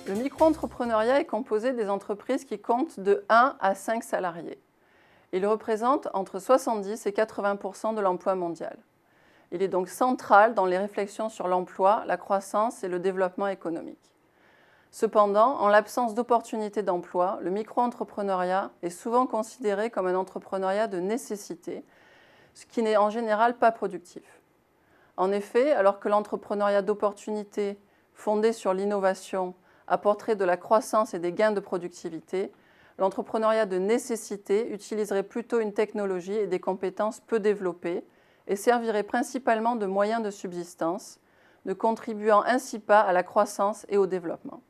Le micro-entrepreneuriat est composé des entreprises qui comptent de 1 à 5 salariés. Il représente entre 70 et 80% de l'emploi mondial. Il est donc central dans les réflexions sur l'emploi, la croissance et le développement économique. Cependant, en l'absence d'opportunités d'emploi, le micro-entrepreneuriat est souvent considéré comme un entrepreneuriat de nécessité, ce qui n'est en général pas productif. En effet, alors que l'entrepreneuriat d'opportunité, fondé sur l'innovation, apporterait de la croissance et des gains de productivité, l'entrepreneuriat de nécessité utiliserait plutôt une technologie et des compétences peu développées et servirait principalement de moyen de subsistance, ne contribuant ainsi pas à la croissance et au développement.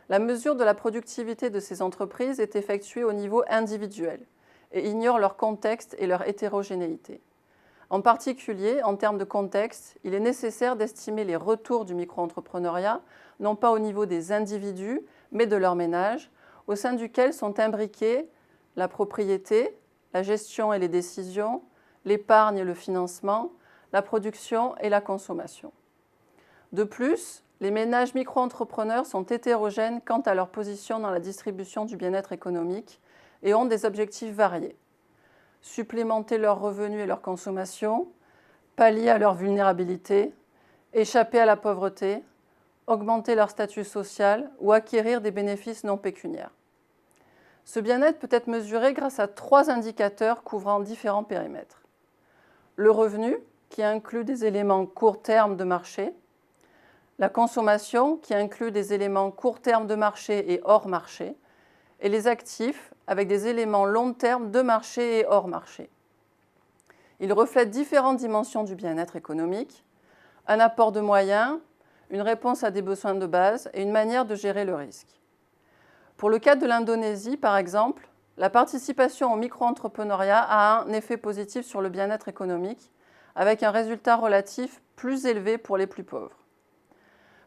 La mesure de la productivité de ces entreprises est effectuée au niveau individuel et ignore leur contexte et leur hétérogénéité. En particulier, en termes de contexte, il est nécessaire d'estimer les retours du micro-entrepreneuriat, non pas au niveau des individus, mais de leur ménage, au sein duquel sont imbriqués la propriété, la gestion et les décisions, l'épargne et le financement, la production et la consommation. De plus, les ménages micro-entrepreneurs sont hétérogènes quant à leur position dans la distribution du bien-être économique et ont des objectifs variés. Supplémenter leurs revenus et leur consommation, pallier à leur vulnérabilité, échapper à la pauvreté, augmenter leur statut social ou acquérir des bénéfices non pécuniaires. Ce bien-être peut être mesuré grâce à 3 indicateurs couvrant différents périmètres. Le revenu, qui inclut des éléments court terme de marché, la consommation, qui inclut des éléments court terme de marché et hors marché, et les actifs, avec des éléments long terme de marché et hors marché. Ils reflètent différentes dimensions du bien-être économique, un apport de moyens, une réponse à des besoins de base et une manière de gérer le risque. Pour le cas de l'Indonésie, par exemple, la participation au micro-entrepreneuriat a un effet positif sur le bien-être économique, avec un résultat relatif plus élevé pour les plus pauvres.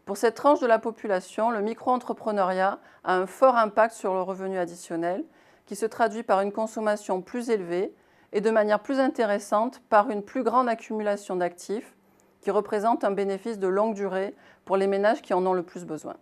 Pour cette tranche de la population, le micro-entrepreneuriat a un fort impact sur le revenu additionnel, qui se traduit par une consommation plus élevée et de manière plus intéressante par une plus grande accumulation d'actifs, qui représente un bénéfice de longue durée pour les ménages qui en ont le plus besoin.